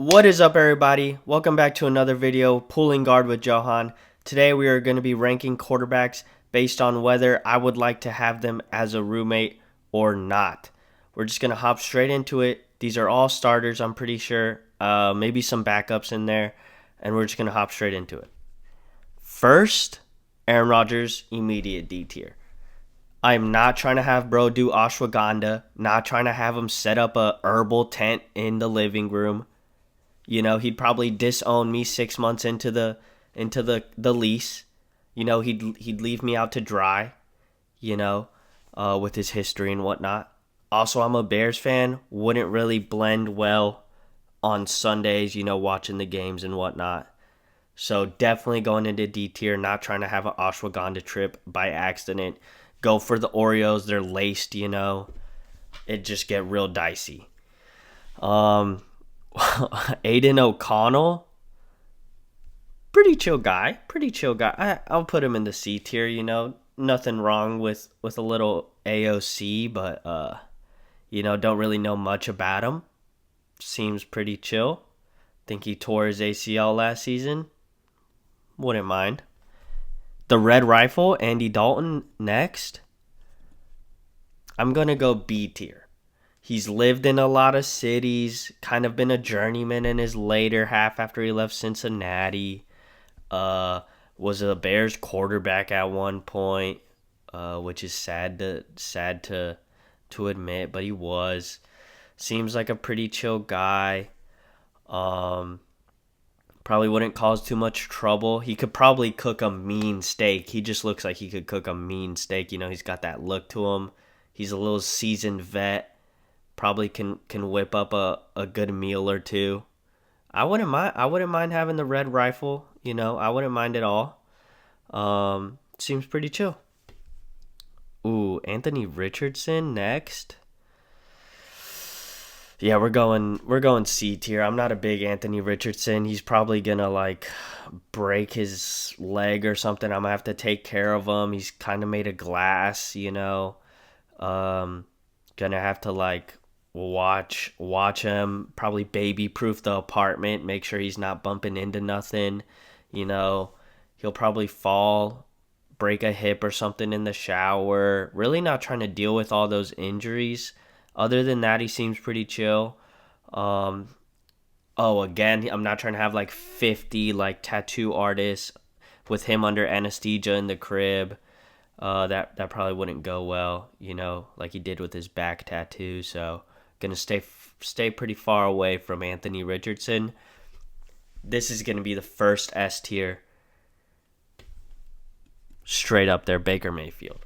What is up, everybody? Welcome back to another video, Pulling Guard with Johan. Today we are going to be ranking quarterbacks based on whether I would like to have them as a roommate or not. We're just going to hop straight into it. These are all starters, I'm pretty sure. Maybe some backups in there, and we're just going to hop straight into it. First, Aaron Rodgers, immediate D tier. I'm not trying to have bro do ashwagandha, not trying to have him set up a herbal tent in the living room. You know, he'd probably disown me 6 months into the lease. You know, he'd leave me out to dry. You know, with his history and whatnot. Also, I'm a Bears fan. Wouldn't really blend well on Sundays. You know, watching the games and whatnot. So definitely going into D tier. Not trying to have an ashwagandha trip by accident. Go for the Oreos. They're laced. You know, it just get real dicey. Aiden O'Connell, pretty chill guy. I'll put him in the C tier. You know, nothing wrong with a little AOC, but don't really know much about him. Seems pretty chill. Think he tore his ACL last season. Wouldn't mind. The Red Rifle, Andy Dalton, next. I'm gonna go B tier. He's lived in a lot of cities, kind of been a journeyman in his later half after he left Cincinnati. Was a Bears quarterback at one point, which is sad to admit, but he was. Seems like a pretty chill guy. Probably wouldn't cause too much trouble. He could probably cook a mean steak. He just looks like he could cook a mean steak. You know, he's got that look to him. He's a little seasoned vet. Probably can whip up a good meal or two. I wouldn't mind having the Red Rifle. You know, I wouldn't mind at all. Seems pretty chill. Ooh, Anthony Richardson next. Yeah, we're going C tier. I'm not a big Anthony Richardson. He's probably gonna like break his leg or something. I'm gonna have to take care of him. He's kind of made of glass, you know. Gonna have to like watch him, probably baby proof the apartment, make sure he's not bumping into nothing. You know, he'll probably fall, break a hip or something in the shower. Really not trying to deal with all those injuries. Other than that, he seems pretty chill. um again, I'm not trying to have like 50 like tattoo artists with him under anesthesia in the crib. That probably wouldn't go well, you know, like he did with his back tattoo. So gonna stay pretty far away from Anthony Richardson. This is gonna be the first S tier, straight up there. Baker Mayfield.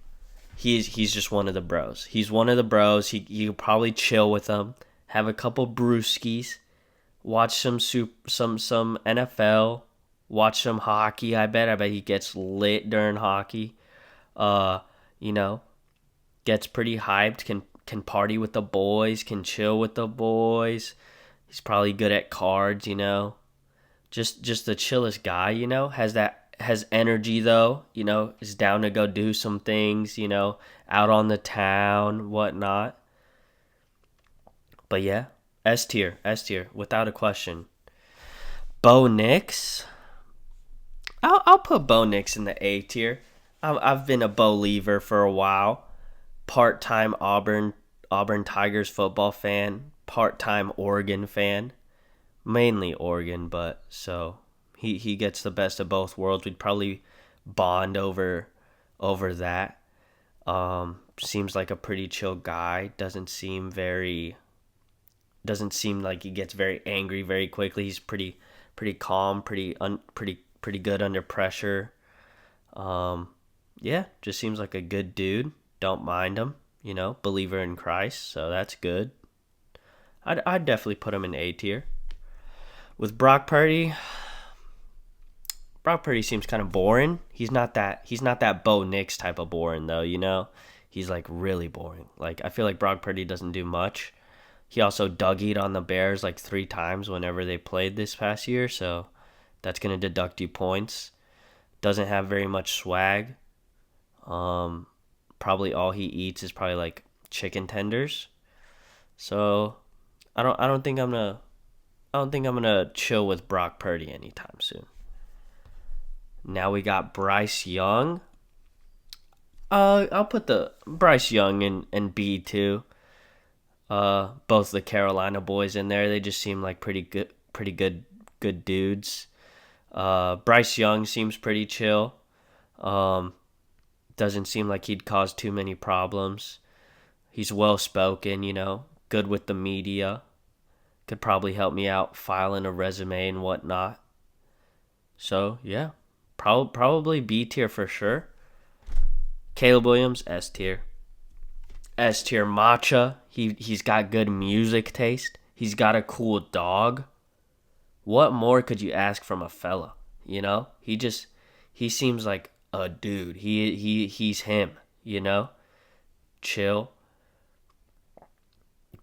He's just one of the bros. He's one of the bros. You probably chill with him, have a couple brewskis, watch some NFL, watch some hockey. I bet he gets lit during hockey. Uh, you know, gets pretty hyped. Can party with the boys. Can chill with the boys. He's probably good at cards. You know, just the chillest guy. You know, has energy though. You know, is down to go do some things. You know, out on the town, whatnot. But yeah, S tier, without a question. Bo Nix. I'll put Bo Nix in the A tier. I've been a believer for a while. Part-time Auburn Tigers football fan. Part-time Oregon fan. Mainly Oregon, but so he gets the best of both worlds. We'd probably bond over that. Seems like a pretty chill guy. Doesn't seem like he gets very angry very quickly. He's pretty calm, pretty good under pressure. Um, yeah, just seems like a good dude. Don't mind him, you know, believer in Christ, so that's good. I'd definitely put him in A tier. With Brock Purdy seems kind of boring. He's not that Bo Nix type of boring though, you know. He's like really boring. Like I feel like Brock Purdy doesn't do much. He also Dougie'd on the Bears like 3 times whenever they played this past year, so that's gonna deduct you points. Doesn't have very much swag. Um, Probably all he eats is probably like chicken tenders. So I don't think I don't think I'm gonna chill with Brock Purdy anytime soon. Now we got Bryce Young. I'll put the Bryce Young in B too. Both the Carolina boys in there. They just seem like pretty good dudes. Bryce Young seems pretty chill. Um, doesn't seem like he'd cause too many problems. He's well spoken, good with the media. Could probably help me out filing a resume and whatnot. So yeah, probably B tier for sure. Caleb Williams, S tier. S tier Matcha. He's got good music taste. He's got a cool dog. What more could you ask from a fella? He seems like a dude. He's him. Chill.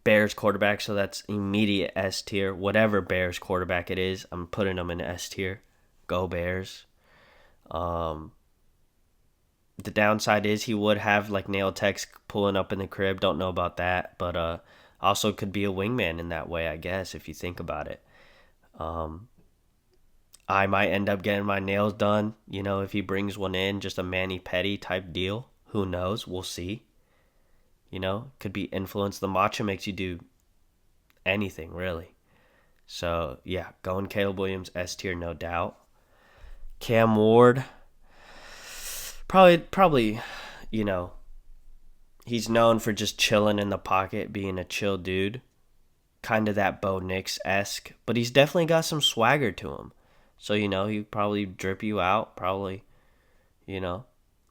Bears quarterback, so that's immediate S tier. Whatever Bears quarterback it is, I'm putting them in S tier. Go Bears. Um, the downside is he would have like nail techs pulling up in the crib. Don't know about that, but also could be a wingman in that way, I guess, if you think about it. Um, I might end up getting my nails done, if he brings one in, just a Manny Petty type deal. Who knows? We'll see. Could be influence. The matcha makes you do anything, really. So, yeah, going Caleb Williams, S tier, no doubt. Cam Ward, probably, you know, he's known for just chilling in the pocket, being a chill dude. Kind of that Bo Nix-esque, but he's definitely got some swagger to him. So, he'd probably drip you out, probably, you know,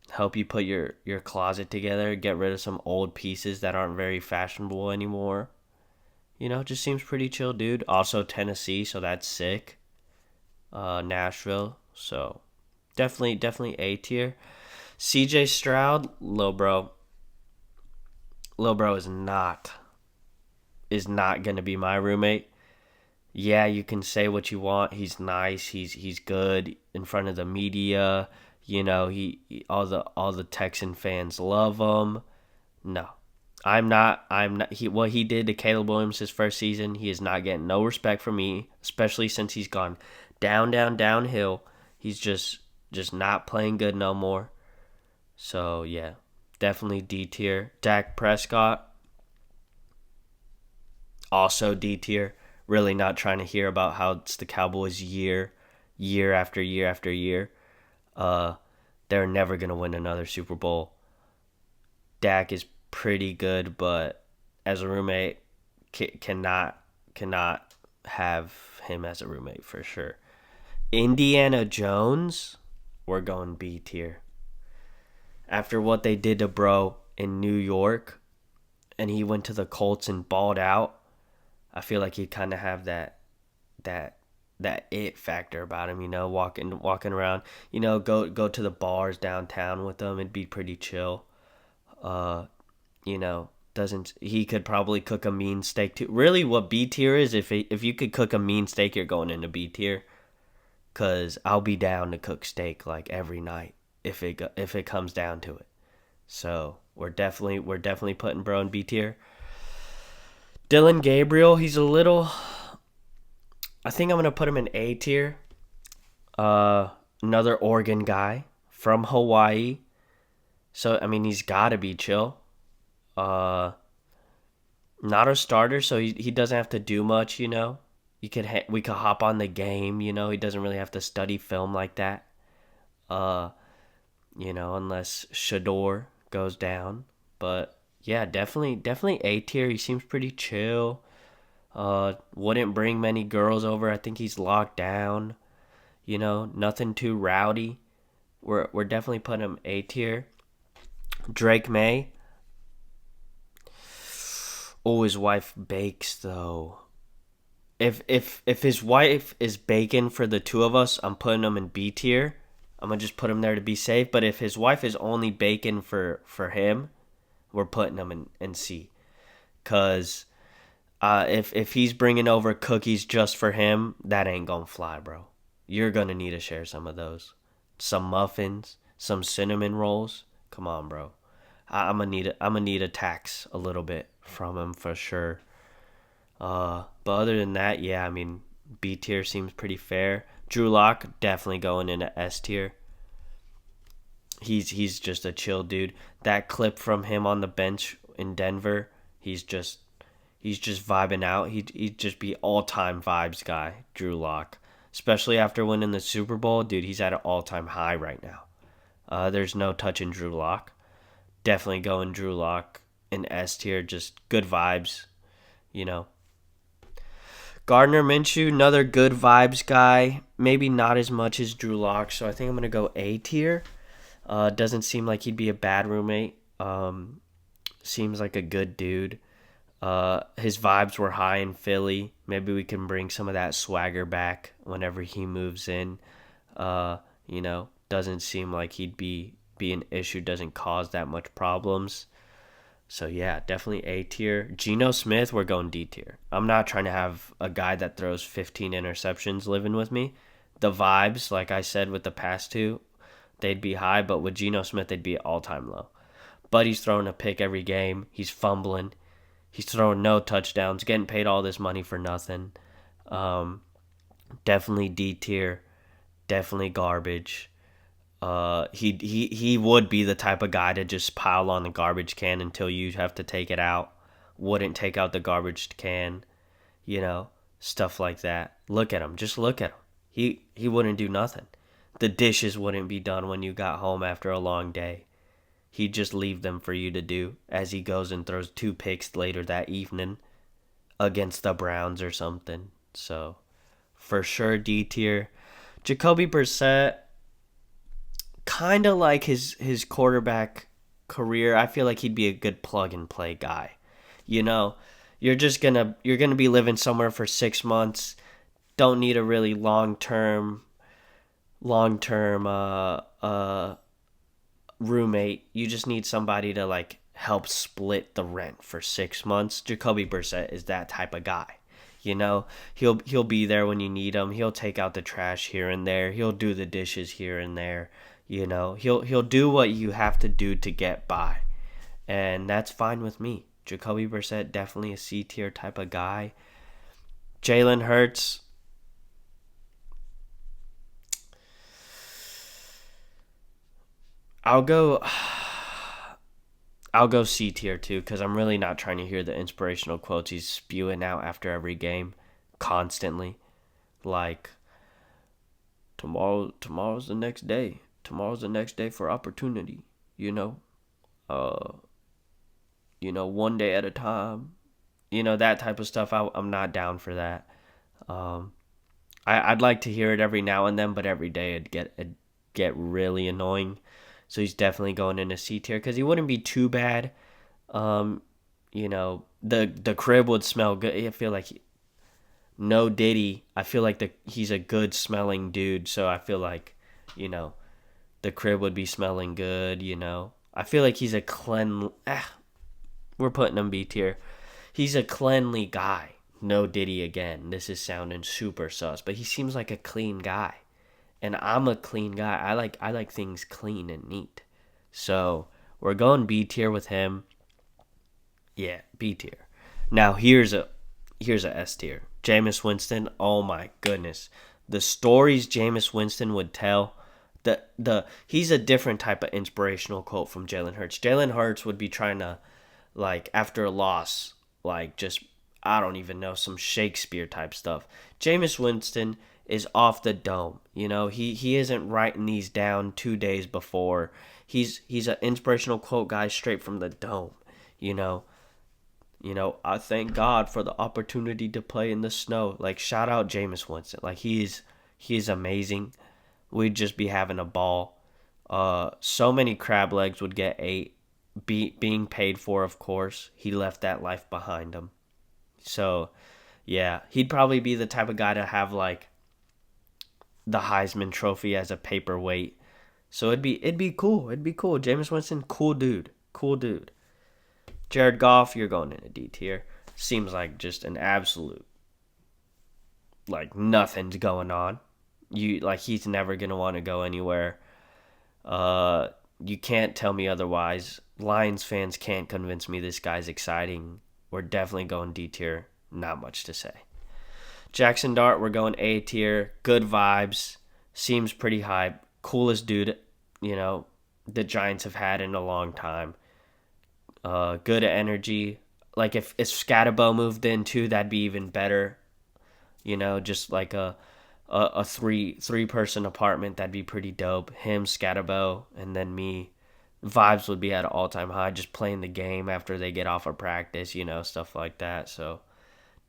help you put your closet together, get rid of some old pieces that aren't very fashionable anymore. Just seems pretty chill, dude. Also Tennessee, so that's sick. Nashville, so definitely A tier. CJ Stroud, Lil bro is not gonna be my roommate. Yeah, you can say what you want. He's nice. He's good in front of the media. He all the Texan fans love him. No, I'm not. What he did to Caleb Williams his first season. He is not getting no respect from me, especially since he's gone downhill. He's just not playing good no more. So yeah, definitely D tier. Dak Prescott, also D tier. Really not trying to hear about how it's the Cowboys year after year after year. Uh, they're never gonna win another Super Bowl. Dak is pretty good, but as a roommate, cannot have him as a roommate for sure. Indiana Jones, we're going B tier. After what they did to bro in New York, and he went to the Colts and balled out, I feel like he'd kind of have that that it factor about him, walking around, go to the bars downtown with them. It'd be pretty chill. Uh, doesn't he could probably cook a mean steak too. Really, what B tier is, if you could cook a mean steak, you're going into B tier. Cause I'll be down to cook steak like every night if it comes down to it. So we're definitely putting bro in B tier. Dylan Gabriel, he's a little. I think I'm gonna put him in A tier. Another Oregon guy from Hawaii. So I mean, he's got to be chill. Uh, Not a starter, so he doesn't have to do much. We could hop on the game. He doesn't really have to study film like that. Uh, unless Shador goes down. But yeah, definitely A tier. He seems pretty chill. Wouldn't bring many girls over. I think he's locked down. Nothing too rowdy. We're definitely putting him A tier. Drake May. Oh, his wife bakes though. If his wife is baking for the two of us, I'm putting him in B tier. I'm gonna just put him there to be safe. But if his wife is only baking for him, we're putting him in C. Cause if he's bringing over cookies just for him, that ain't gonna fly, bro. You're gonna need to share some of those, some muffins, some cinnamon rolls. Come on, bro. I'm gonna need a tax a little bit from him for sure. But other than that, yeah, I mean, B tier seems pretty fair. Drew Lock definitely going into S tier. He's just a chill dude. That clip from him on the bench in Denver, he's just vibing out. He'd just be all time vibes guy, Drew Lock. Especially after winning the Super Bowl, dude, he's at an all time high right now. There's no touching Drew Lock. Definitely going Drew Lock in S tier. Just good vibes, you know. Gardner Minshew, another good vibes guy. Maybe not as much as Drew Lock, so I think I'm gonna go A tier. Doesn't seem like he'd be a bad roommate. Seems like a good dude. His vibes were high in Philly. Maybe we can bring some of that swagger back whenever he moves in. Doesn't seem like he'd be an issue. Doesn't cause that much problems. So yeah, definitely A tier. Geno Smith, we're going D tier. I'm not trying to have a guy that throws 15 interceptions living with me. The vibes, like I said with the past two, they'd be high, but with Geno Smith, they'd be all-time low. But he's throwing a pick every game. He's fumbling. He's throwing no touchdowns, getting paid all this money for nothing. Definitely D tier. Definitely garbage. He would be the type of guy to just pile on the garbage can until you have to take it out. Wouldn't take out the garbage can, stuff like that. Look at him. Just look at him. He wouldn't do nothing. The dishes wouldn't be done when you got home after a long day. He'd just leave them for you to do as he goes and throws 2 picks later that evening against the Browns or something. So, for sure, D tier. Jacoby Brissett, kind of like his quarterback career. I feel like he'd be a good plug and play guy. You're gonna be living somewhere for 6 months. Don't need a really long term roommate. You just need somebody to like help split the rent for 6 months. Jacoby Brissett is that type of guy. He'll be there when you need him. He'll take out the trash here and there. He'll do the dishes here and there. He'll do what you have to do to get by, and that's fine with me. Jacoby Brissett, definitely a C tier type of guy. Jalen Hurts, I'll go C tier too, because I'm really not trying to hear the inspirational quotes he's spewing out after every game constantly. Like, tomorrow's the next day. Tomorrow's the next day for opportunity, one day at a time, that type of stuff. I'm not down for that. I'd like to hear it every now and then, but every day it'd get really annoying. So he's definitely going into C tier because he wouldn't be too bad. The crib would smell good. I feel like no Diddy. I feel like he's a good smelling dude. So I feel like the crib would be smelling good. I feel like he's a we're putting him B tier. He's a cleanly guy. No Diddy again. This is sounding super sus, but he seems like a clean guy. And I'm a clean guy. I like things clean and neat. So we're going B tier with him. Yeah, B tier. Now here's a S tier. Jameis Winston. Oh my goodness, the stories Jameis Winston would tell. He's a different type of inspirational quote from Jalen Hurts. Jalen Hurts would be trying to, like, after a loss, like, just, I don't even know, some Shakespeare type stuff. Jameis Winston is off the dome. He isn't writing these down 2 days before. He's an inspirational quote guy straight from the dome. I thank God for the opportunity to play in the snow. Like, shout out Jameis Winston. Like, he's amazing. We'd just be having a ball. So many crab legs would get ate. Being paid for, of course. He left that life behind him. So, yeah, he'd probably be the type of guy to have, like, the Heisman Trophy as a paperweight. So it'd be cool. It'd be cool. Jameis Winston, cool dude. Jared Goff, you're going in a D tier. Seems like just an absolute, like, nothing's going on. He's never gonna want to go anywhere. You can't tell me otherwise. Lions fans can't convince me this guy's exciting. We're definitely going D tier. Not much to say. Jackson Dart, we're going A tier. Good vibes. Seems pretty hype. Coolest dude, the Giants have had in a long time. Good energy. Like if Scatabo moved in too, that'd be even better. Just like a three person apartment, that'd be pretty dope. Him, Scatabo, and then me. Vibes would be at an all time high. Just playing the game after they get off of practice, stuff like that. So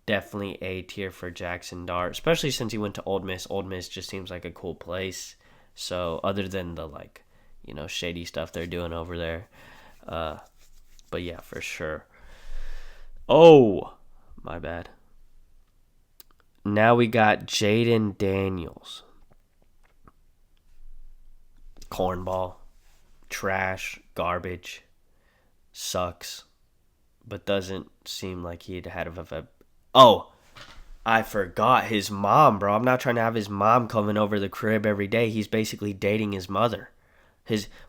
definitely A tier for Jackson Dart, especially since he went to Ole Miss. Ole Miss just seems like a cool place. So other than the shady stuff they're doing over there, but yeah, for sure. Oh, my bad. Now we got Jaden Daniels. Cornball. Trash. Garbage. Sucks. But doesn't seem like he'd had a... Oh, I forgot his mom, bro. I'm not trying to have his mom coming over the crib every day. He's basically dating his mother.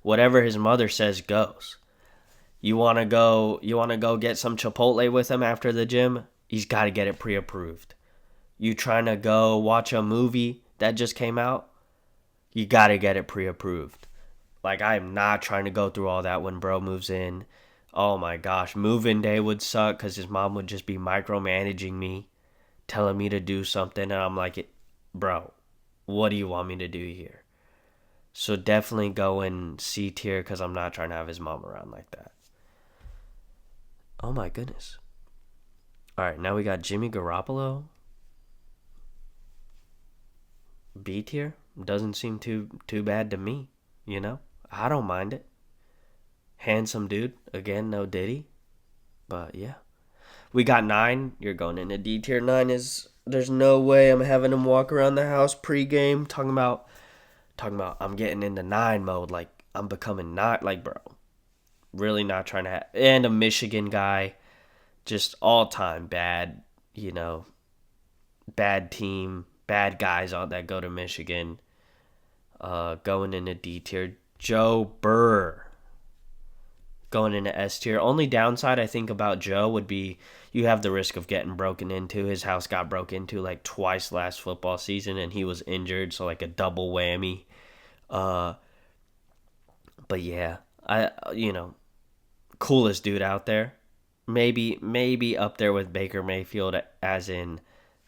Whatever his mother says goes. You want to go get some Chipotle with him after the gym? He's got to get it pre-approved. You trying to go watch a movie that just came out? You got to get it pre-approved. Like, I am not trying to go through all that when bro moves in. Oh my gosh, move-in day would suck because his mom would just be micromanaging me, telling me to do something, and I'm like, bro, what do you want me to do here? So definitely go in C tier because I'm not trying to have his mom around like that. Oh my goodness. All right, now we got Jimmy Garoppolo. B tier. Doesn't seem too bad to me, I don't mind it. Handsome dude. Again, no Diddy. But yeah. We got 9. You're going into D tier. 9 is... There's no way I'm having him walk around the house pregame talking about I'm getting into 9 mode. Like, I'm becoming not... Like, bro. Really not trying to have... And a Michigan guy. Just all-time bad, bad team. Bad guys that go to Michigan. Going into D tier. Joe Burr. Going into S tier. Only downside I think about Joe would be you have the risk of getting broken into. His house got broke into like twice last football season and he was injured, so like a double whammy. But yeah, coolest dude out there. Maybe up there with Baker Mayfield as in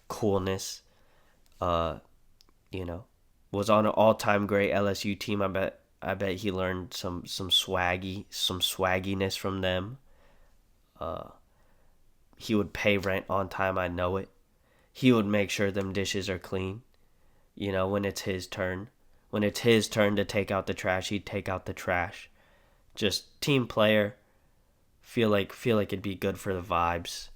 coolness. Was on an all-time great LSU team. I bet he learned some swagginess from them. He would pay rent on time, I know it. He would make sure them dishes are clean. When it's his turn. When it's his turn to take out the trash, he'd take out the trash. Just team player. Feel like it'd be good for the vibes.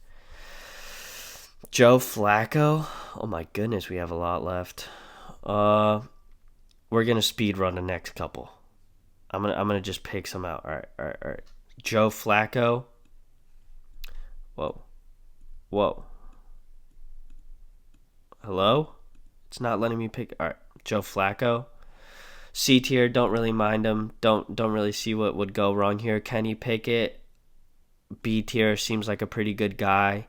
Joe Flacco. Oh my goodness, we have a lot left. We're gonna speed run the next couple. I'm gonna just pick some out. All right. Joe Flacco. Whoa. Hello? It's not letting me pick. All right, Joe Flacco. C tier. Don't really mind him. Don't really see what would go wrong here. Kenny Pickett. B tier. Seems like a pretty good guy.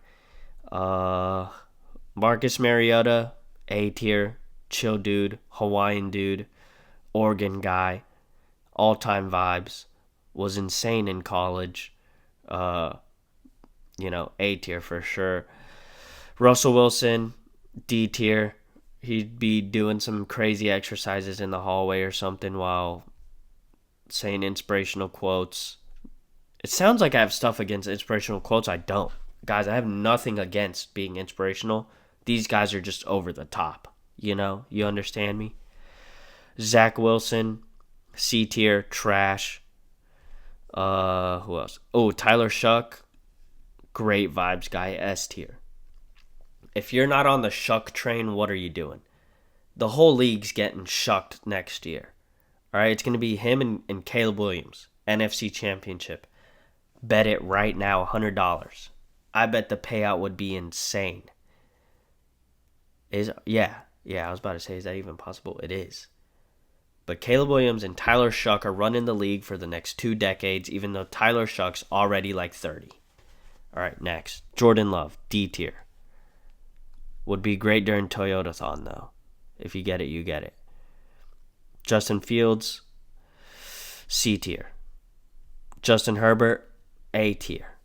Marcus Mariota. A tier. Chill dude. Hawaiian dude. Oregon guy. All-time vibes. Was insane in college. A tier for sure. Russell Wilson, D tier. He'd be doing some crazy exercises in the hallway or something while saying inspirational quotes. It sounds like I have stuff against inspirational quotes. I don't. Guys, I have nothing against being inspirational. These guys are just over the top. You understand me? Zach Wilson, C tier, trash. Who else? Oh, Tyler Shuck, great vibes guy, S tier. If you're not on the Shuck train, what are you doing? The whole league's getting shucked next year. All right, it's going to be him and Caleb Williams, NFC Championship. Bet it right now, $100. I bet the payout would be insane. Yeah, I was about to say, is that even possible? It is. But Caleb Williams and Tyler Shuck are running the league for the next 2 decades, even though Tyler Shuck's already like 30. All right, next. Jordan Love, D tier. Would be great during Toyotathon, though. If you get it, you get it. Justin Fields, C tier. Justin Herbert, A tier.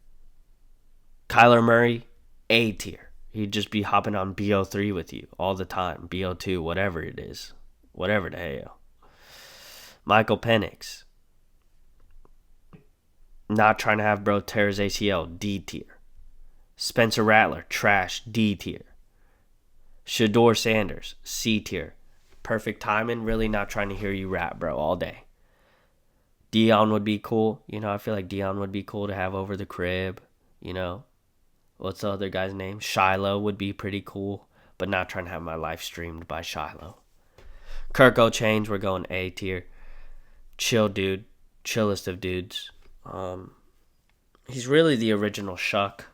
Kyler Murray, A tier. He'd just be hopping on BO3 with you all the time. BO2, whatever it is. Whatever the hell. Michael Penix. Not trying to have bro tear his ACL, D tier. Spencer Rattler, trash, D tier. Shedeur Sanders, C tier. Perfect timing, really not trying to hear you rap, bro, all day. Dion would be cool. I feel like Dion would be cool to have over the crib. What's the other guy's name? Shiloh would be pretty cool, but not trying to have my life streamed by Shiloh. Kirk O'Chains, we're going A tier. Chill dude. Chillest of dudes. He's really the original Shuck.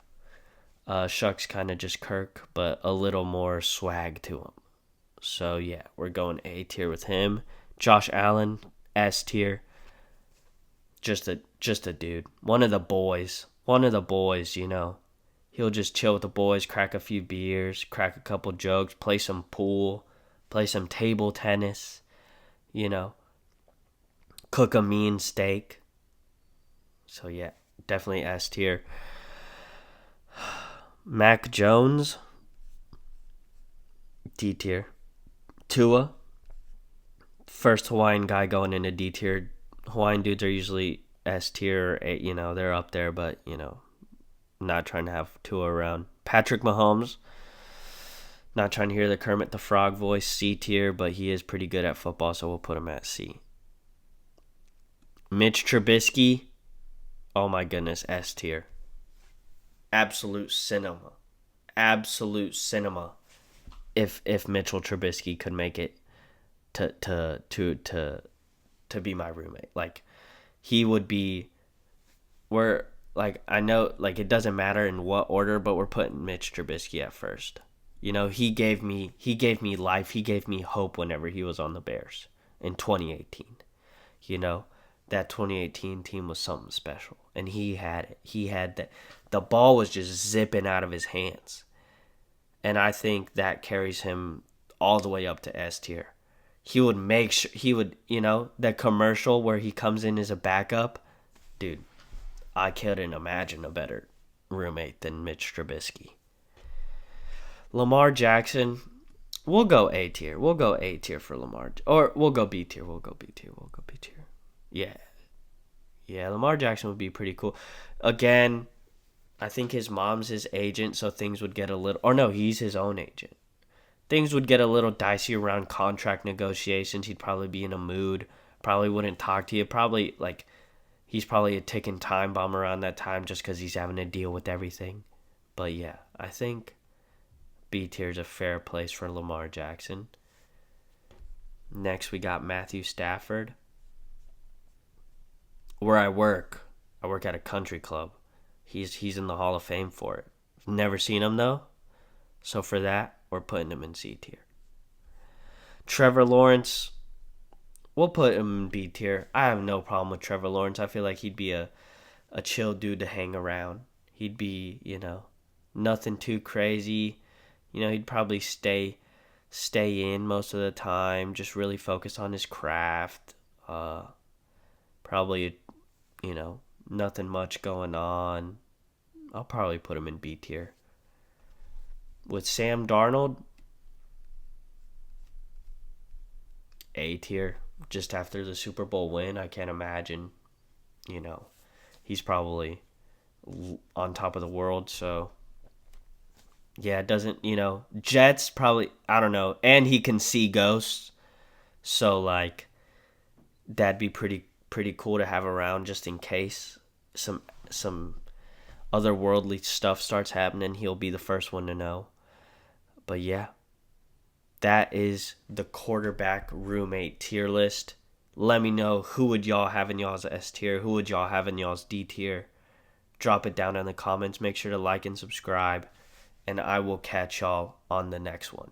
Shuck's kind of just Kirk, but a little more swag to him. So, yeah, we're going A tier with him. Josh Allen, S tier. Just a dude. One of the boys. He'll just chill with the boys, crack a few beers, crack a couple jokes, play some pool, play some table tennis, cook a mean steak. So, yeah, definitely S tier. Mac Jones, D tier. Tua, first Hawaiian guy going into D tier. Hawaiian dudes are usually S tier, they're up there, but, not trying to have Tua around. Patrick Mahomes, not trying to hear the Kermit the Frog voice, C tier, but he is pretty good at football, so we'll put him at C. Mitch Trubisky, oh my goodness, S tier. Absolute cinema. If Mitchell Trubisky could make it to be my roommate. Like, he would be, I know, it doesn't matter in what order, but we're putting Mitch Trubisky at first. He gave me life. He gave me hope whenever he was on the Bears in 2018. That 2018 team was something special, and he had it. He had that. The ball was just zipping out of his hands, and I think that carries him all the way up to S tier. He would make sure that commercial where he comes in as a backup, dude. I couldn't imagine a better roommate than Mitch Trubisky. Lamar Jackson, we'll go A tier. We'll go A tier for Lamar, or we'll go B tier. Yeah, Lamar Jackson would be pretty cool. Again, I think his mom's his agent, so things would get a little... Or no, he's his own agent. Things would get a little dicey around contract negotiations. He'd probably be in a mood. Probably wouldn't talk to you. Probably, he's probably a ticking time bomb around that time just because he's having to deal with everything. But yeah, I think B tier is a fair place for Lamar Jackson. Next, we got Matthew Stafford. Where I work at a country club. He's in the Hall of Fame for it. Never seen him, though. So for that, we're putting him in C tier. Trevor Lawrence, we'll put him in B tier. I have no problem with Trevor Lawrence. I feel like he'd be a chill dude to hang around. He'd be, nothing too crazy. He'd probably stay in most of the time, just really focus on his craft. Probably, nothing much going on. I'll probably put him in B tier. With Sam Darnold, A tier. Just after the Super Bowl win, I can't imagine, he's probably on top of the world. So, yeah, it doesn't, Jets probably, I don't know. And he can see ghosts. So, that'd be pretty cool to have around just in case some otherworldly stuff starts happening. He'll be the first one to know. But yeah, that is the quarterback roommate tier list. Let me know, who would y'all have in y'all's S tier? Who would y'all have in y'all's D tier? Drop it down in the comments. Make sure to like and subscribe. And I will catch y'all on the next one.